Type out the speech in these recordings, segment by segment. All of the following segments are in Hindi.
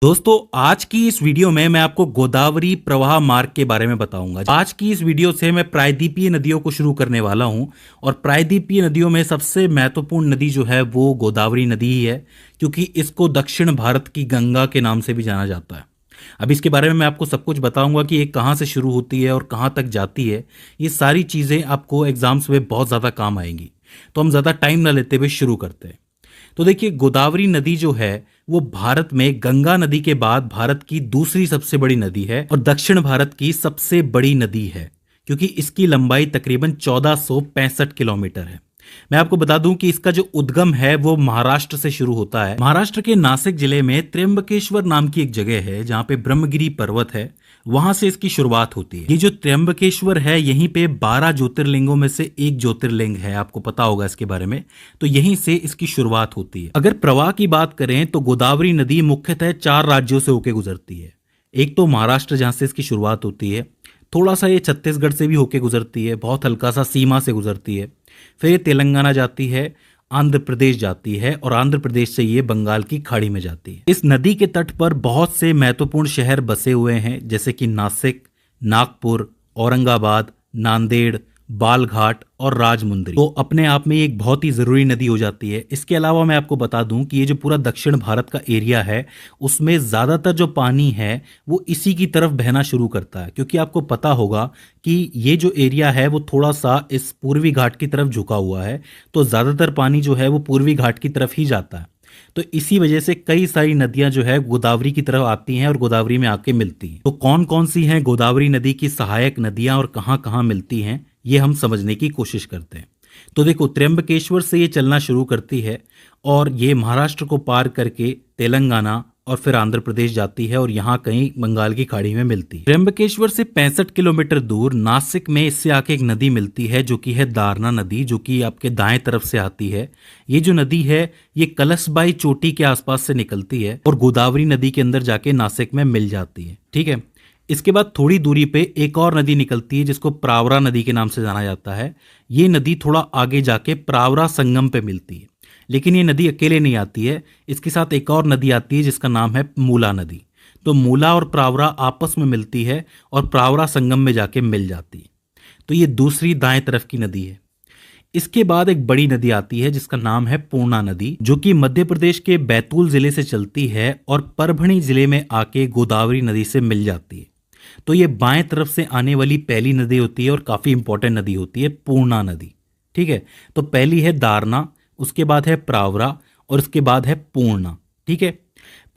दोस्तों, आज की इस वीडियो में मैं आपको गोदावरी प्रवाह मार्ग के बारे में बताऊंगा। आज की इस वीडियो से मैं प्रायद्वीपीय नदियों को शुरू करने वाला हूं और प्रायद्वीपीय नदियों में सबसे महत्वपूर्ण नदी जो है वो गोदावरी नदी ही है, क्योंकि इसको दक्षिण भारत की गंगा के नाम से भी जाना जाता है। अब इसके बारे में मैं आपको सब कुछ बताऊंगा कि ये कहाँ से शुरू होती है और कहाँ तक जाती है। ये सारी चीज़ें आपको एग्जाम्स में बहुत ज़्यादा काम आएंगी। तो हम ज़्यादा टाइम ना लेते हुए शुरू करते हैं। तो देखिए, गोदावरी नदी जो है वो भारत में गंगा नदी के बाद भारत की दूसरी सबसे बड़ी नदी है और दक्षिण भारत की सबसे बड़ी नदी है, क्योंकि इसकी लंबाई तकरीबन 1465 किलोमीटर है। मैं आपको बता दूं कि इसका जो उद्गम है वो महाराष्ट्र से शुरू होता है। महाराष्ट्र के नासिक जिले में त्र्यंबकेश्वर नाम की एक जगह है जहां पे ब्रह्मगिरी पर्वत है, वहां से इसकी शुरुआत होती है। ये जो त्र्यंबकेश्वर है यहीं पे 12 ज्योतिर्लिंगों में से एक ज्योतिर्लिंग है, आपको पता होगा इसके बारे में। तो यहीं से इसकी शुरुआत होती है। अगर प्रवाह की बात करें तो गोदावरी नदी मुख्यतः 4 राज्यों से होकर गुजरती है। एक तो महाराष्ट्र जहां से इसकी शुरुआत होती है, थोड़ा सा ये छत्तीसगढ़ से भी होके गुजरती है, बहुत हल्का सा सीमा से गुजरती है। फिर ये तेलंगाना जाती है, आंध्र प्रदेश जाती है और आंध्र प्रदेश से ये बंगाल की खाड़ी में जाती है। इस नदी के तट पर बहुत से महत्वपूर्ण शहर बसे हुए हैं, जैसे कि नासिक, नागपुर, औरंगाबाद, नांदेड़, बालघाट और राजमुंद्री। तो अपने आप में एक बहुत ही जरूरी नदी हो जाती है। इसके अलावा मैं आपको बता दूं कि ये जो पूरा दक्षिण भारत का एरिया है उसमें ज्यादातर जो पानी है वो इसी की तरफ बहना शुरू करता है, क्योंकि आपको पता होगा कि ये जो एरिया है वो थोड़ा सा इस पूर्वी घाट की तरफ झुका हुआ है, तो ज्यादातर पानी जो है वो पूर्वी घाट की तरफ ही जाता है। तो इसी वजह से कई सारी नदियां जो है गोदावरी की तरफ आती हैं और गोदावरी में आके मिलती हैं। तो कौन कौन सी हैं गोदावरी नदी की सहायक नदियां और कहां कहां मिलती हैं, ये हम समझने की कोशिश करते हैं। तो देखो, त्र्यंबकेश्वर से ये चलना शुरू करती है और ये महाराष्ट्र को पार करके तेलंगाना और फिर आंध्र प्रदेश जाती है और यहाँ कहीं बंगाल की खाड़ी में मिलती है। त्र्यंबकेश्वर से 65 किलोमीटर दूर नासिक में इससे आके एक नदी मिलती है जो कि है दारना नदी, जो कि आपके दाएं तरफ से आती है। ये जो नदी है ये कलसबाई चोटी के आसपास से निकलती है और गोदावरी नदी के अंदर जाके नासिक में मिल जाती है। ठीक है, इसके बाद थोड़ी दूरी पे एक और नदी निकलती है जिसको प्रावरा नदी के नाम से जाना जाता है। ये नदी थोड़ा आगे जाके प्रावरा संगम पे मिलती है, लेकिन ये नदी अकेले नहीं आती है, इसके साथ एक और नदी आती है जिसका नाम है मूला नदी। तो मूला और प्रावरा आपस में मिलती है और प्रावरा संगम में जाके मिल जाती है। तो ये दूसरी दाएं तरफ की नदी है। इसके बाद एक बड़ी नदी आती है जिसका नाम है पूर्णा नदी, जो कि मध्य प्रदेश के बैतूल जिले से चलती है और परभणी जिले में आके गोदावरी नदी से मिल जाती है। तो ये बाएं तरफ से आने वाली पहली नदी होती है और काफी इंपॉर्टेंट नदी होती है, पूर्णा नदी। ठीक है, तो पहली है दारना, उसके बाद है प्रावरा और उसके बाद है पूर्णा। ठीक है,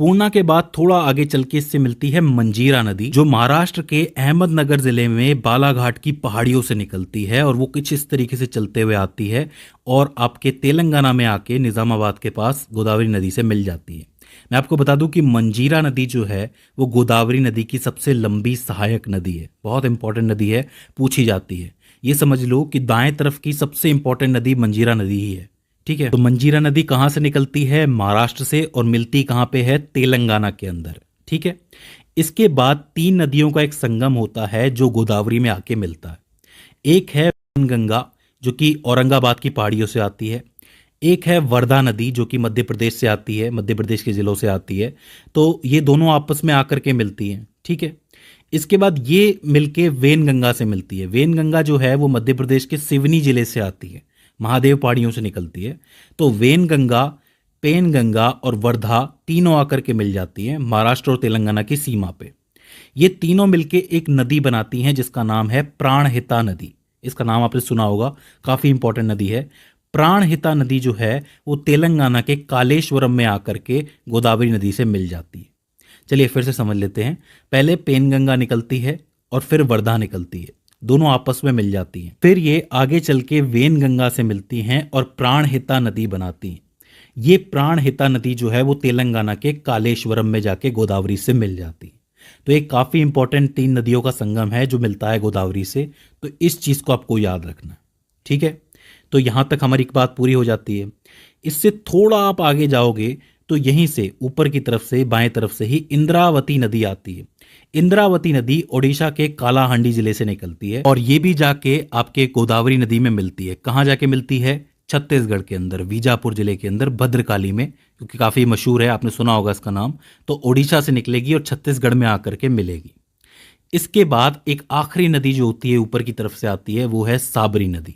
पूर्णा के बाद थोड़ा आगे चल के इससे मिलती है मंजीरा नदी, जो महाराष्ट्र के अहमदनगर जिले में बालाघाट की पहाड़ियों से निकलती है और वो कुछ इस तरीके से चलते हुए आती है और आपके तेलंगाना में आके निजामाबाद के पास गोदावरी नदी से मिल जाती है। मैं आपको बता दूं कि मंजीरा नदी जो है वो गोदावरी नदी की सबसे लंबी सहायक नदी है, बहुत इंपॉर्टेंट नदी है, पूछी जाती है। ये समझ लो कि दाएं तरफ की सबसे इंपॉर्टेंट नदी मंजीरा नदी ही है। ठीक है, तो मंजीरा नदी कहाँ से निकलती है? महाराष्ट्र से, और मिलती कहाँ पे है? तेलंगाना के अंदर। ठीक है, इसके बाद 3 नदियों का एक संगम होता है जो गोदावरी में आके मिलता है। एक है गंगा जो कि औरंगाबाद की पहाड़ियों से आती है, एक है वर्धा नदी जो कि मध्य प्रदेश से आती है, मध्य प्रदेश के जिलों से आती है। तो ये दोनों आपस में आकर के मिलती हैं। ठीक है, इसके बाद ये मिलके वेनगंगा से मिलती है। वेनगंगा जो है वो मध्य प्रदेश के सिवनी जिले से आती है, महादेव पहाड़ियों से निकलती है। तो वेनगंगा, पेनगंगा और वर्धा तीनों आकर के मिल जाती हैं महाराष्ट्र और तेलंगाना की सीमा पे। ये तीनों मिलके एक नदी बनाती हैं जिसका नाम है प्राणहिता नदी। इसका नाम आपने सुना होगा, काफी इंपॉर्टेंट नदी है। प्राणहिता नदी जो है वो तेलंगाना के कालेश्वरम में आकर के गोदावरी नदी से मिल जाती है। चलिए फिर से समझ लेते हैं। पहले पेनगंगा निकलती है और फिर वर्धा निकलती है, दोनों आपस में मिल जाती हैं। फिर ये आगे चल के वेनगंगा से मिलती हैं और प्राणहिता नदी बनाती हैं। ये प्राणहिता नदी जो है वो तेलंगाना के कालेश्वरम में जाके गोदावरी से मिल जाती है। तो एक काफी इंपॉर्टेंट 3 नदियों का संगम है जो मिलता है गोदावरी से। तो इस चीज को आपको याद रखना। ठीक है, तो यहां तक हमारी एक बात पूरी हो जाती है। इससे थोड़ा आप आगे जाओगे तो यहीं से ऊपर की तरफ से बाएं तरफ से ही इंद्रावती नदी आती है। इंद्रावती नदी ओडिशा के कालाहांडी जिले से निकलती है और ये भी जाके आपके गोदावरी नदी में मिलती है। कहाँ जाके मिलती है? छत्तीसगढ़ के अंदर बीजापुर जिले के अंदर भद्रकाली में, क्योंकि काफ़ी मशहूर है, आपने सुना होगा इसका नाम। तो उड़ीसा से निकलेगी और छत्तीसगढ़ में आकर के मिलेगी। इसके बाद एक आखिरी नदी जो होती है ऊपर की तरफ से आती है, वो है साबरी नदी,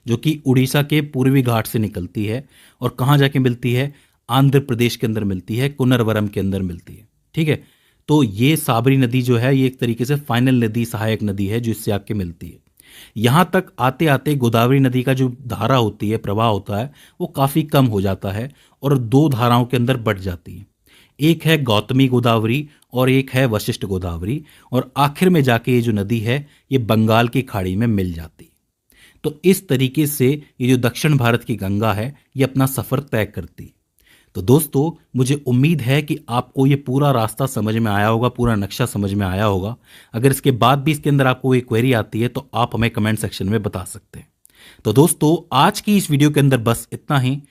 जो कि उड़ीसा के पूर्वी घाट से निकलती है और कहाँ जाके मिलती है, आंध्र प्रदेश के अंदर मिलती है, कुनरवरम के अंदर मिलती है। ठीक है, तो ये साबरी नदी जो है ये एक तरीके से फाइनल नदी, सहायक नदी है जो इससे आके मिलती है। यहाँ तक आते आते गोदावरी नदी का जो धारा होती है, प्रवाह होता है, वो काफ़ी कम हो जाता है और दो धाराओं के अंदर बट जाती है। एक है गौतमी गोदावरी और एक है वशिष्ठ गोदावरी, और आखिर में जाके ये जो नदी है ये बंगाल की खाड़ी में मिल जाती है। तो इस तरीके से ये जो दक्षिण भारत की गंगा है ये अपना सफ़र तय करती है। तो दोस्तों, मुझे उम्मीद है कि आपको ये पूरा रास्ता समझ में आया होगा, पूरा नक्शा समझ में आया होगा। अगर इसके बाद भी इसके अंदर आपको कोई क्वेरी आती है तो आप हमें कमेंट सेक्शन में बता सकते हैं। तो दोस्तों, आज की इस वीडियो के अंदर बस इतना ही।